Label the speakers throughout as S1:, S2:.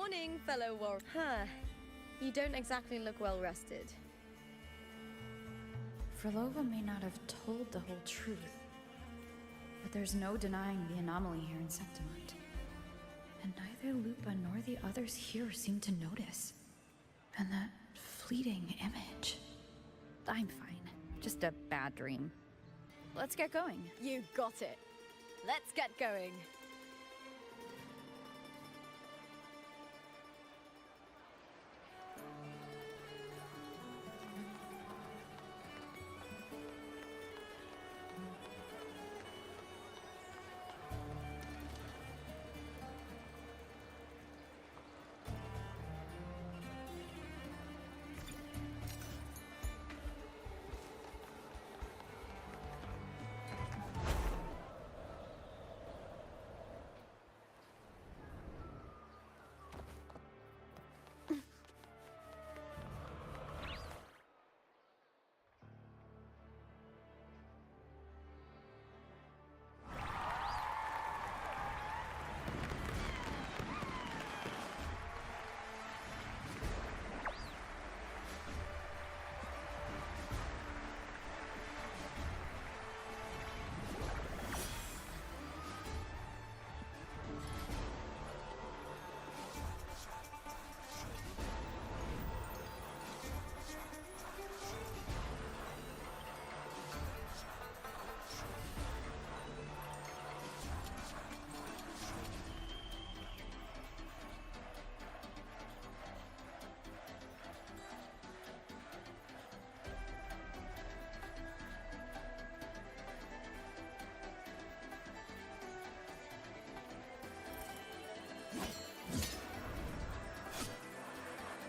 S1: Morning, fellow warrior. Huh. You don't exactly look well rested.
S2: Frolova may not have told the whole truth, but there's no denying the anomaly here in Septimont. And neither Lupa nor the others here seem to notice. And that fleeting image. I'm fine. Just a bad dream. Let's get going.
S1: You got it. Let's get going.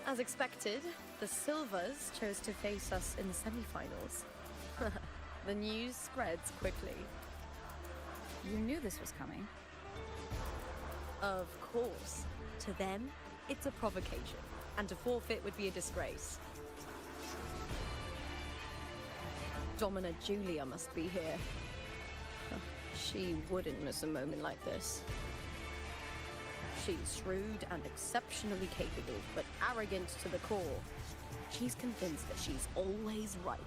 S1: As expected, the Silvers chose to face us in the semi-finals. The news spreads quickly.
S2: You knew this was coming.
S1: Of course. To them, it's a provocation, and to forfeit would be a disgrace. Domina Julia must be here. She wouldn't miss a moment like this. She's shrewd and exceptionally capable, but arrogant to the core. She's convinced that she's always right.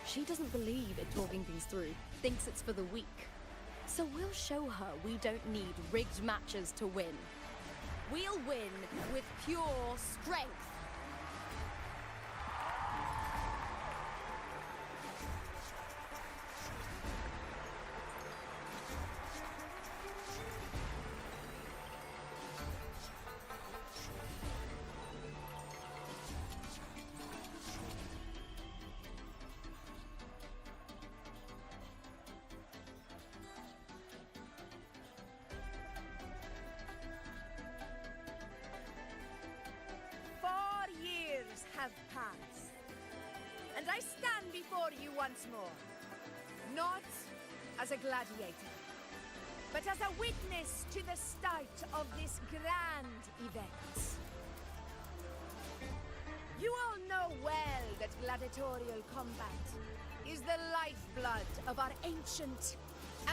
S1: She doesn't believe in talking things through, thinks it's for the weak. So we'll show her we don't need rigged matches to win. We'll win with pure strength.
S3: Have passed, and I stand before you once more, not as a gladiator, but as a witness to the start of this grand event. You all know well that gladiatorial combat is the lifeblood of our ancient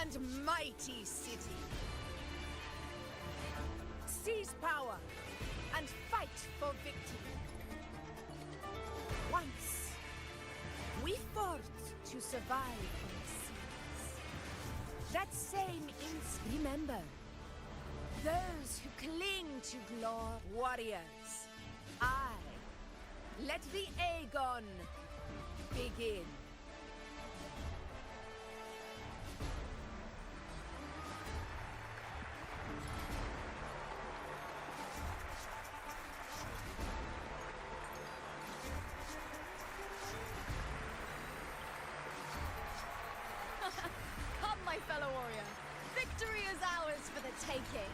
S3: and mighty city. Seize power and fight for victory. Once, we fought to survive on the seas. That same instinct. Remember, those who cling to glory. Warriors, let the Aegon begin.
S1: Come, my fellow warrior. Victory is ours for the taking.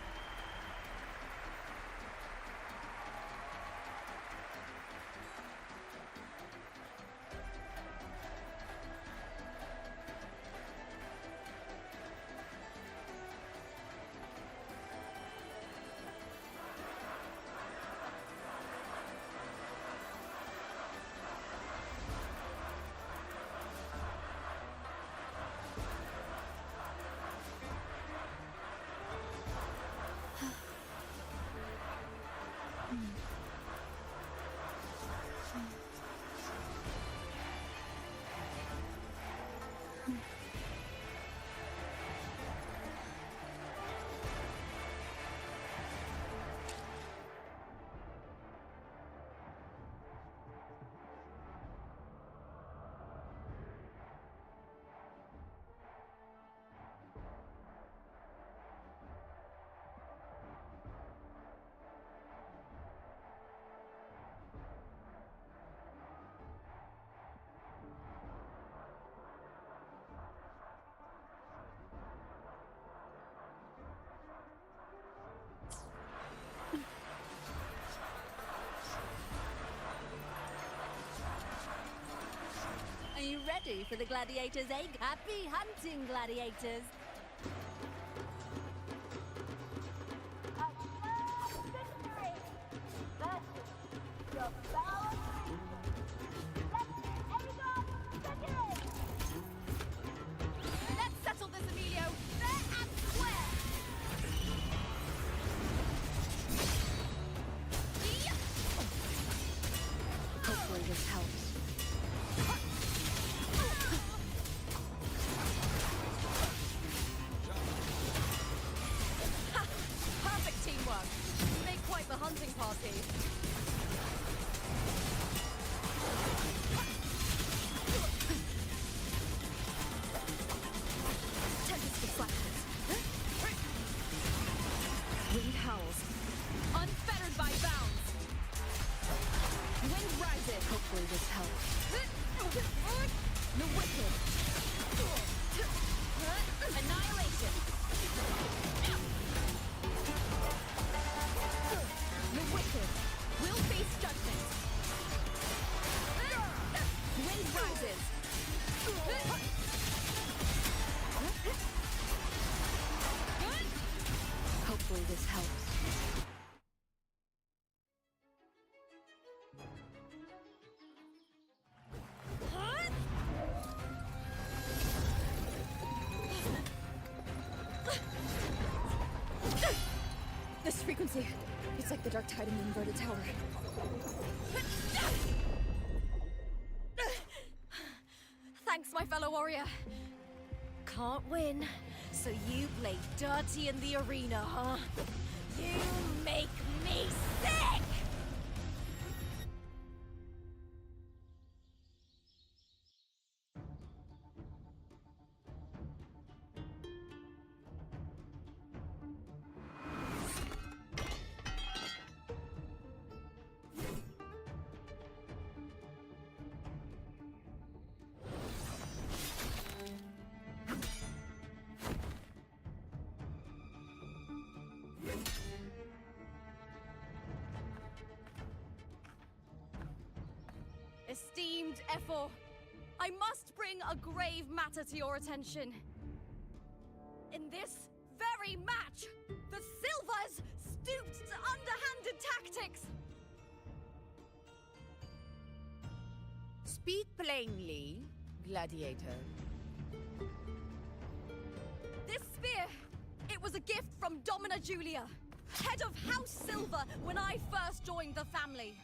S1: ready for the gladiators, eh? Happy hunting, gladiators!
S3: Let's settle this, Emilio, fair and square!
S1: Hopefully this helps.
S3: Perfect teamwork. You make quite the hunting party.
S1: Tempest deflections. Wind howls.
S3: Unfettered by bounds.
S1: Wind rises. Hopefully this helps. The wicked.
S3: Annihilation.
S1: The wicked.
S3: We'll face judgment.
S1: Wind rises. Hopefully this helps.
S2: This frequency, it's like the dark tide in the inverted tower.
S3: Thanks, my fellow warrior. Can't win, so you play dirty in the arena, huh? You make me sick! Esteemed Ephor, I must bring a grave matter to your attention. In this very match, the Silvers stooped to underhanded tactics.
S4: Speak plainly, gladiator.
S3: This spear, it was a gift from Domina Julia, head of House Silver when I first joined the family.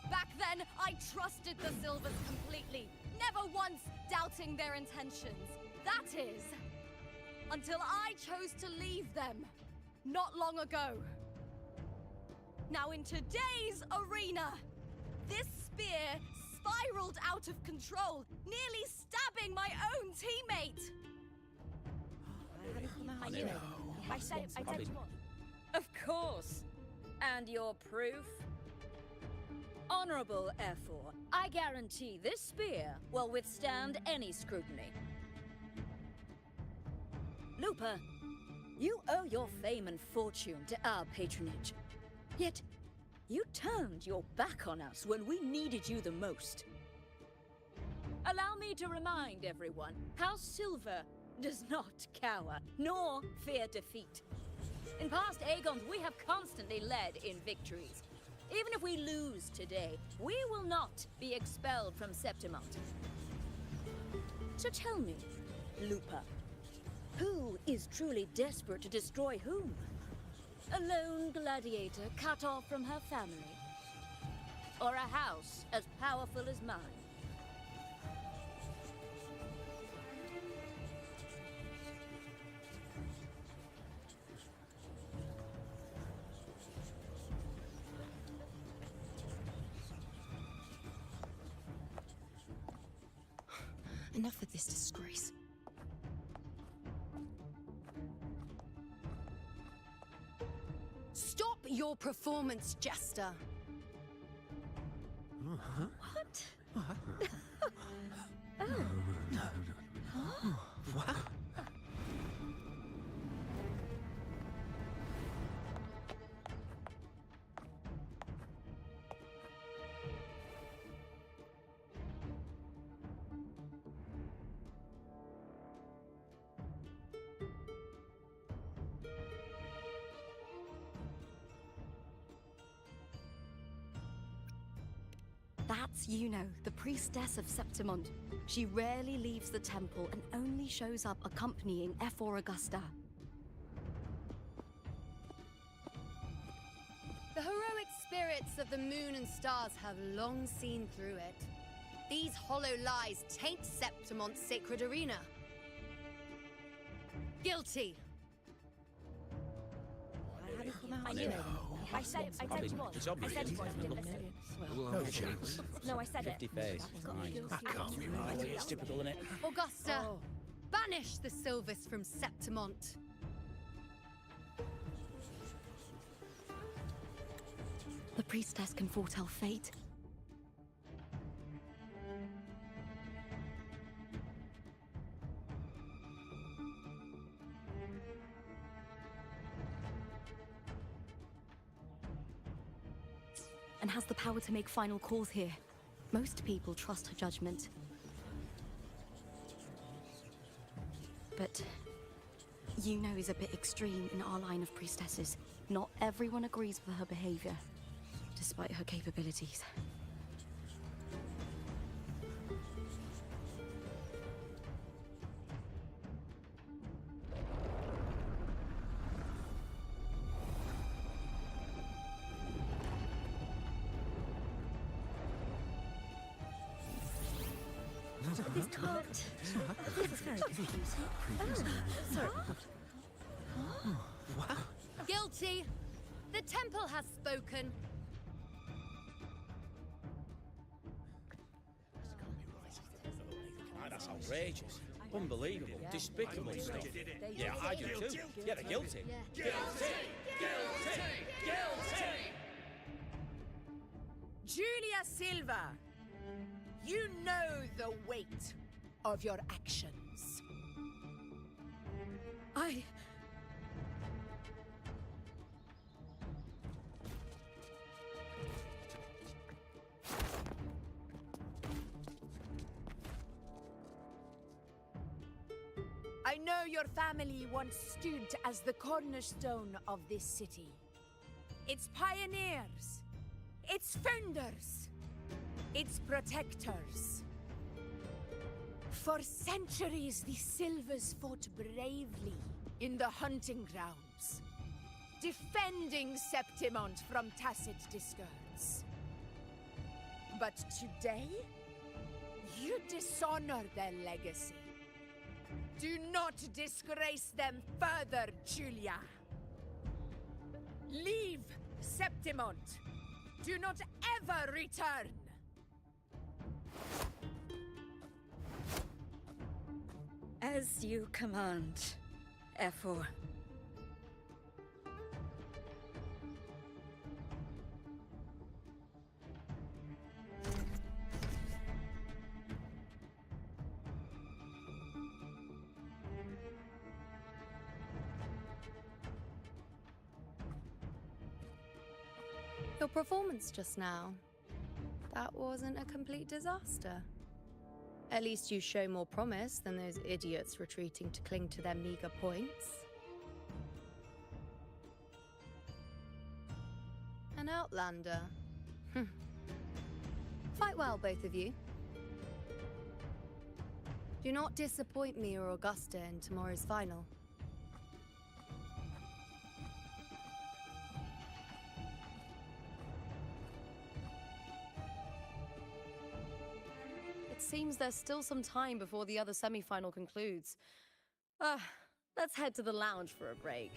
S3: Back then, I trusted the Silvers completely, never once doubting their intentions. That is, until I chose to leave them, not long ago. Now in today's arena, this spear spiraled out of control, nearly stabbing my own teammate.
S5: I knew it. I said you would.
S6: Of course. And your proof? Honorable Ephor, I guarantee this spear will withstand any scrutiny. Lupa, you owe your fame and fortune to our patronage. Yet, you turned your back on us when we needed you the most. Allow me to remind everyone, House Silver does not cower, nor fear defeat. In past Aegons, we have constantly led in victories. Even if we lose today, we will not be expelled from Septimont. So tell me, Lupa, who is truly desperate to destroy whom? A lone gladiator cut off from her family? Or a house as powerful as mine?
S2: Enough of this disgrace.
S1: Stop your performance, Jester.
S6: What?
S1: That's Yuno, the priestess of Septimont. She rarely leaves the temple and only shows up accompanying F4 Augusta.
S7: The heroic spirits of the moon and stars have long seen through it. These hollow lies taint Septimont's sacred arena. Guilty.
S1: I knew it. I said it was.
S5: It's obvious.
S1: I said it was. I didn't listen.
S5: No chance.
S1: No, I said it.
S8: 50 face. Right.
S5: That can't be right.
S8: It's typical, isn't it?
S7: Augusta, banish the Silvus from Septimont.
S1: The priestess can foretell fate. And has the power to make final calls here. Most people trust her judgment. But Yuno is a bit extreme in our line of priestesses. Not everyone agrees with her behavior, despite her capabilities. This can't. This is very confusing. Sorry.
S7: Guilty. The temple has spoken.
S8: That's outrageous. Unbelievable. Despicable stuff. Yeah, I do too. Yeah, they're guilty. Guilty! Guilty! Guilty!
S3: Julia Silva, you know the weight of your actions. I know your family once stood as the cornerstone of this city. Its pioneers, its founders, its protectors. For centuries, the Silvers fought bravely in the hunting grounds, defending Septimont from tacit discords. But today, you dishonor their legacy. Do not disgrace them further, Julia. Leave Septimont. Do not ever return.
S6: As you command, F4.
S7: Your performance just now, that wasn't a complete disaster. At least you show more promise than those idiots retreating to cling to their meager points. An outlander. Fight well, both of you. Do not disappoint me or Augusta in tomorrow's final.
S1: Seems there's still some time before the other semi-final concludes. Let's head to the lounge for a break.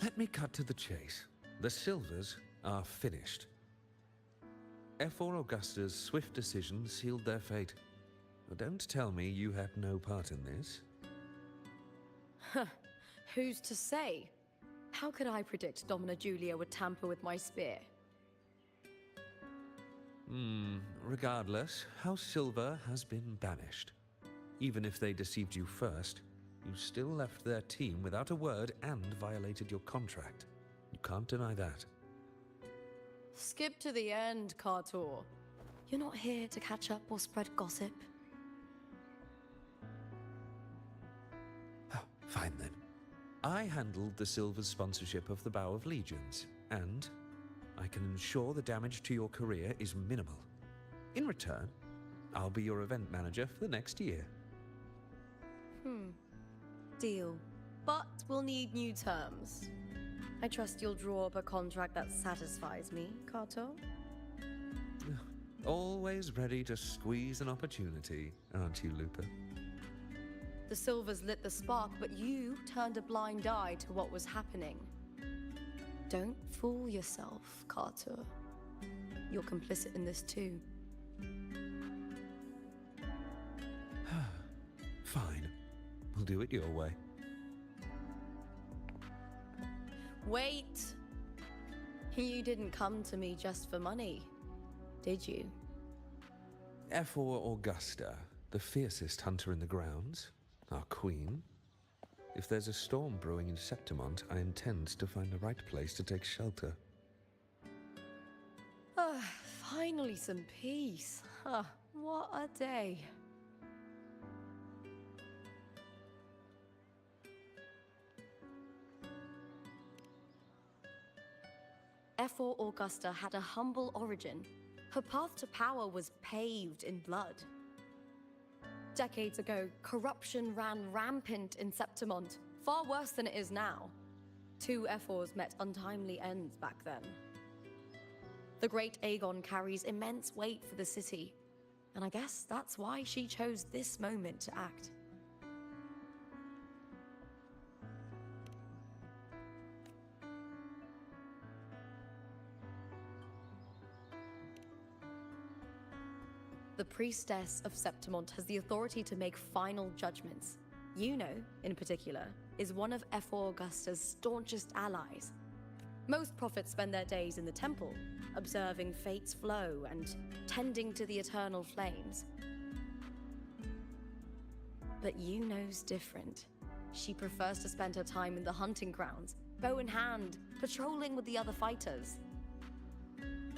S9: Let me cut to the chase. The Silvers are finished. F4 Augusta's swift decision sealed their fate. Don't tell me you had no part in this.
S1: Who's to say? How could I predict Domina Julia would tamper with my spear?
S9: Regardless, House Silver has been banished. Even if they deceived you first, you still left their team without a word and violated your contract. You can't deny that.
S1: Skip to the end, Kartor. You're not here to catch up or spread gossip.
S9: Fine then. I handled the Silver's sponsorship of the Bow of Legions, and I can ensure the damage to your career is minimal. In return, I'll be your event manager for the next year.
S1: Deal. But we'll need new terms. I trust you'll draw up a contract that satisfies me, Kato.
S9: Always ready to squeeze an opportunity, aren't you, Lupa?
S1: The Silvers lit the spark, but you turned a blind eye to what was happening. Don't fool yourself, Carter. You're complicit in this too.
S9: Fine. We'll do it your way.
S1: Wait! You didn't come to me just for money, did you?
S9: F4 Augusta, the fiercest hunter in the grounds, our queen. If there's a storm brewing in Septimont, I intend to find the right place to take shelter.
S1: Finally some peace. What a day. F4 Augusta had a humble origin. Her path to power was paved in blood. Decades ago, corruption ran rampant in Septimont, far worse than it is now. 2 F4s met untimely ends back then. The great Aegon carries immense weight for the city, and I guess that's why she chose this moment to act. The Priestess of Septimont has the authority to make final judgments. Yuno, in particular, is one of F4 Augusta's staunchest allies. Most prophets spend their days in the temple, observing fate's flow and tending to the eternal flames. But Yuno's different. She prefers to spend her time in the hunting grounds, bow in hand, patrolling with the other fighters.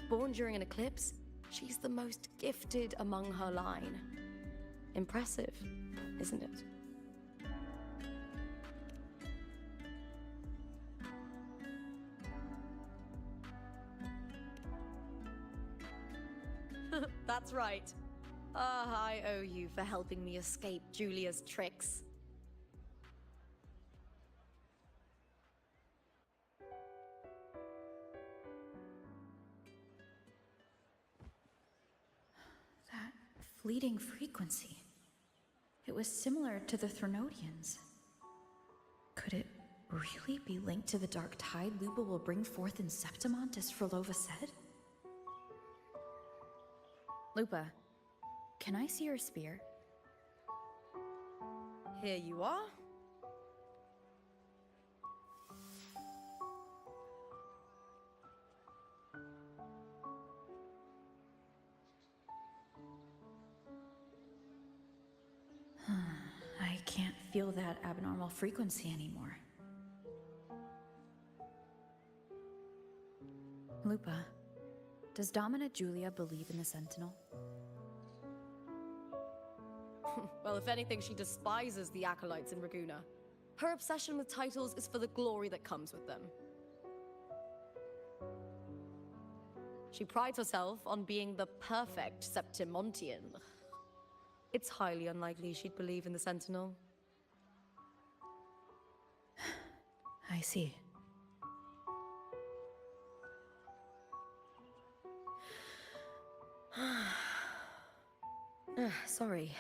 S1: Born during an eclipse, she's the most gifted among her line. Impressive, isn't it? That's right. I owe you for helping me escape Julia's tricks.
S2: That fleeting frequency. It was similar to the Threnodians. Could it really be linked to the dark tide Lupa will bring forth in Septimont, as Frolova said? Lupa, can I see your spear?
S1: Here you are.
S2: I can't feel that abnormal frequency anymore. Lupa, does Domina Julia believe in the Sentinel?
S1: Well, if anything, she despises the acolytes in Raguna. Her obsession with titles is for the glory that comes with them. She prides herself on being the perfect Septimontian. It's highly unlikely she'd believe in the Sentinel.
S2: I see.
S1: Sorry.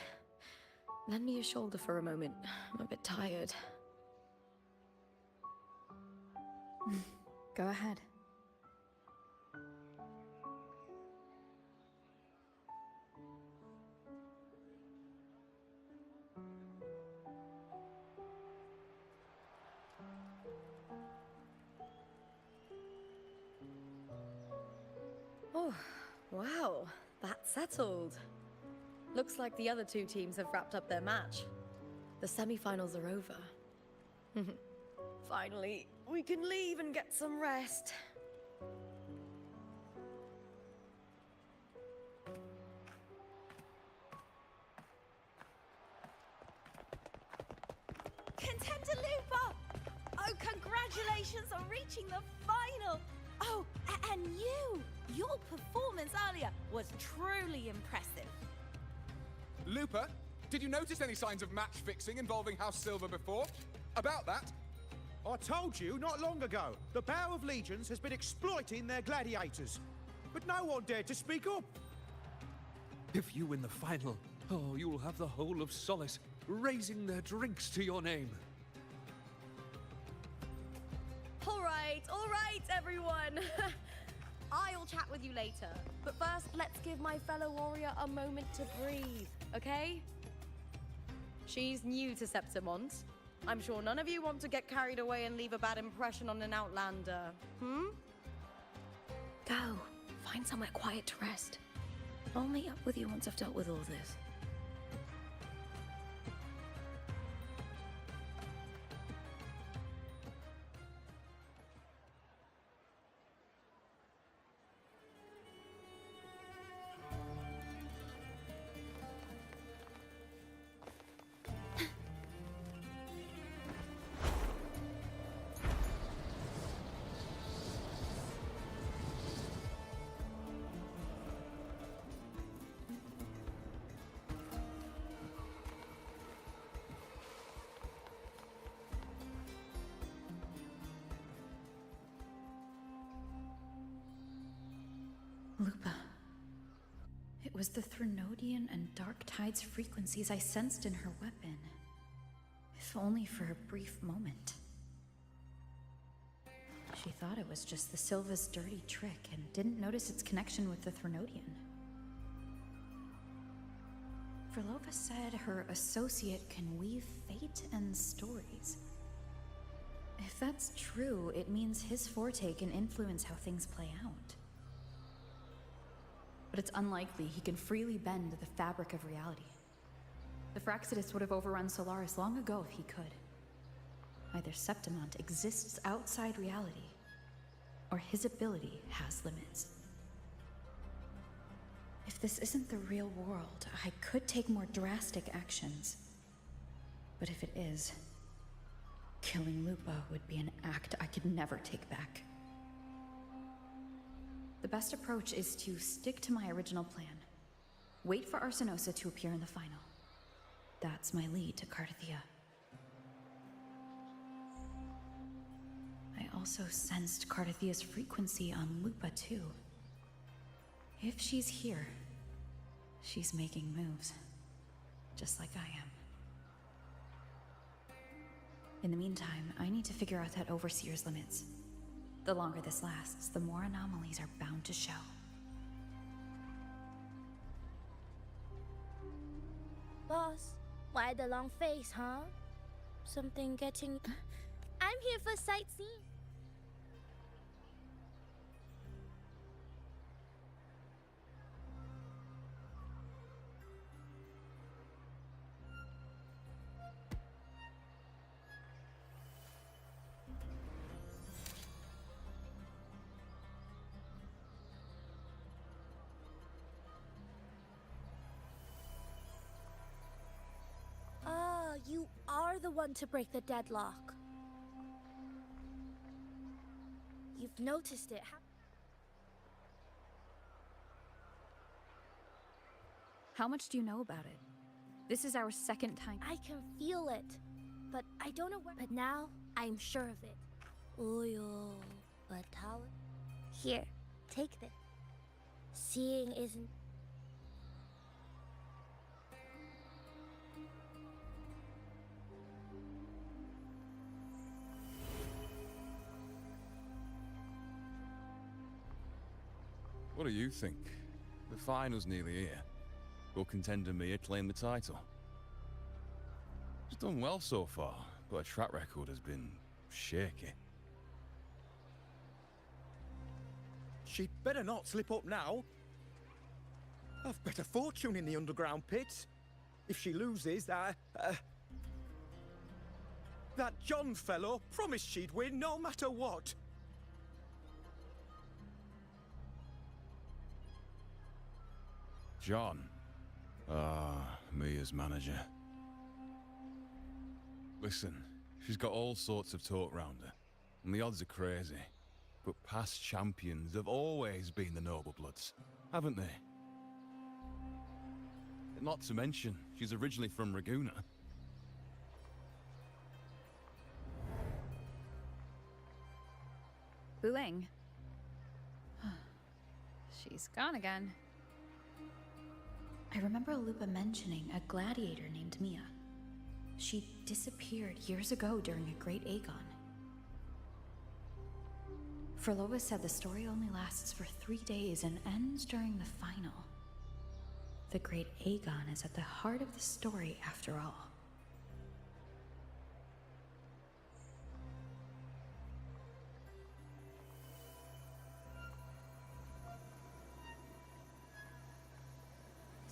S1: Lend me your shoulder for a moment. I'm a bit tired.
S2: Go ahead.
S1: Oh, wow. That's settled. Looks like the other two teams have wrapped up their match. The semi-finals are over. Finally, we can leave and get some rest.
S3: Contender Lupa! Oh, congratulations on reaching the final! Oh, and you! Your performance earlier was truly impressive.
S10: Lupa, did you notice any signs of match fixing involving House Silver before? About that?
S11: I told you not long ago, the Bow of Legions has been exploiting their gladiators. But no one dared to speak up.
S9: If you win the final, oh, you'll have the whole of Solace raising their drinks to your name.
S1: All right, everyone. I'll chat with you later. But first, let's give my fellow warrior a moment to breathe, okay? She's new to Septimont. I'm sure none of you want to get carried away and leave a bad impression on an outlander, Go. Find somewhere quiet to rest. I'll meet up with you once I've dealt with all this.
S2: Lupa. It was the Threnodian and Dark Tide's frequencies I sensed in her weapon. If only for a brief moment. She thought it was just the Silva's dirty trick and didn't notice its connection with the Threnodian. Verlova said her associate can weave fate and stories. If that's true, it means his forte can influence how things play out. But it's unlikely he can freely bend the fabric of reality. The Fraxidus would have overrun Solaris long ago if he could. Either Septimont exists outside reality, or his ability has limits. If this isn't the real world, I could take more drastic actions. But if it is, killing Lupa would be an act I could never take back. The best approach is to stick to my original plan. Wait for Arsenosa to appear in the final. That's my lead to Cardathia. I also sensed Cardathia's frequency on Lupa too. If she's here, she's making moves, just like I am. In the meantime, I need to figure out that Overseer's limits. The longer this lasts, the more anomalies are bound to show.
S5: Boss, why the long face, huh? Something getting... I'm here for sightseeing. You are the one to break the deadlock. You've noticed it.
S2: How much do you know about it? This is our second time.
S5: I can feel it, but I don't know where. But now, I'm sure of it. Oil, but how? Here, take this. Seeing isn't...
S10: What do you think? The final's nearly here. Will contender Mia claim the title? She's done well so far, but her track record has been shaky.
S11: She'd better not slip up now. I've bet a fortune in the underground pits. If she loses, that John fellow promised she'd win no matter what.
S10: John. Mia's manager. Listen, she's got all sorts of talk round her, and the odds are crazy. But past champions have always been the noble bloods, haven't they? Not to mention, she's originally from Raguna.
S2: Buling. She's gone again. I remember Lupa mentioning a gladiator named Mia. She disappeared years ago during a Great Aegon. Frolova said the story only lasts for 3 days and ends during the final. The Great Aegon is at the heart of the story after all.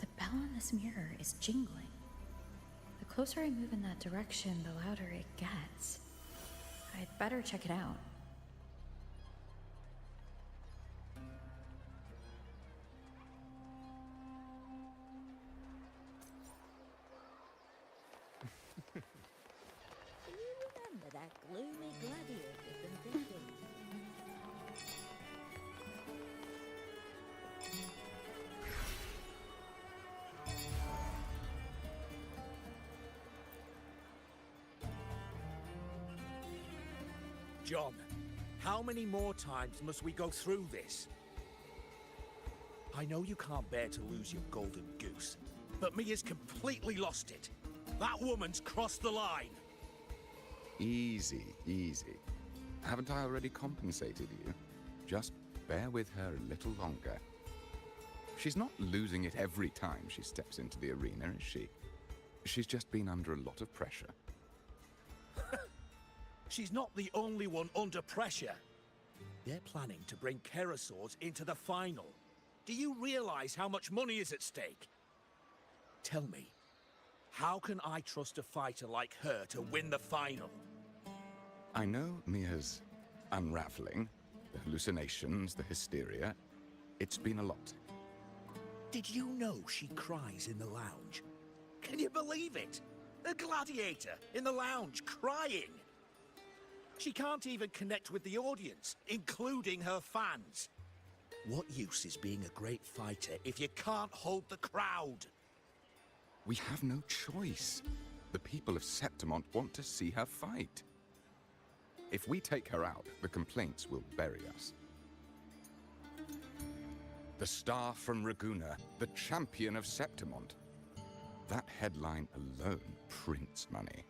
S2: The bell on this mirror is jingling. The closer I move in that direction, the louder it gets. I'd better check it out.
S6: Do you remember that gloomy gladiator from thinking?
S11: John, how many more times must we go through this? I know you can't bear to lose your golden goose, but Mia's completely lost it. That woman's crossed the line.
S12: Easy, easy. Haven't I already compensated you? Just bear with her a little longer. She's not losing it every time she steps into the arena, is she? She's just been under a lot of pressure.
S11: She's not the only one under pressure. They're planning to bring Kerasaurs into the final. Do you realize how much money is at stake? Tell me, how can I trust a fighter like her to win the final?
S12: I know Mia's unraveling, the hallucinations, the hysteria. It's been a lot.
S11: Did you know she cries in the lounge? Can you believe it? A gladiator in the lounge crying. She can't even connect with the audience, including her fans. What use is being a great fighter if you can't hold the crowd?
S12: We have no choice. The people of Septimont want to see her fight. If we take her out, the complaints will bury us. The star from Raguna, the champion of Septimont. That headline alone prints money.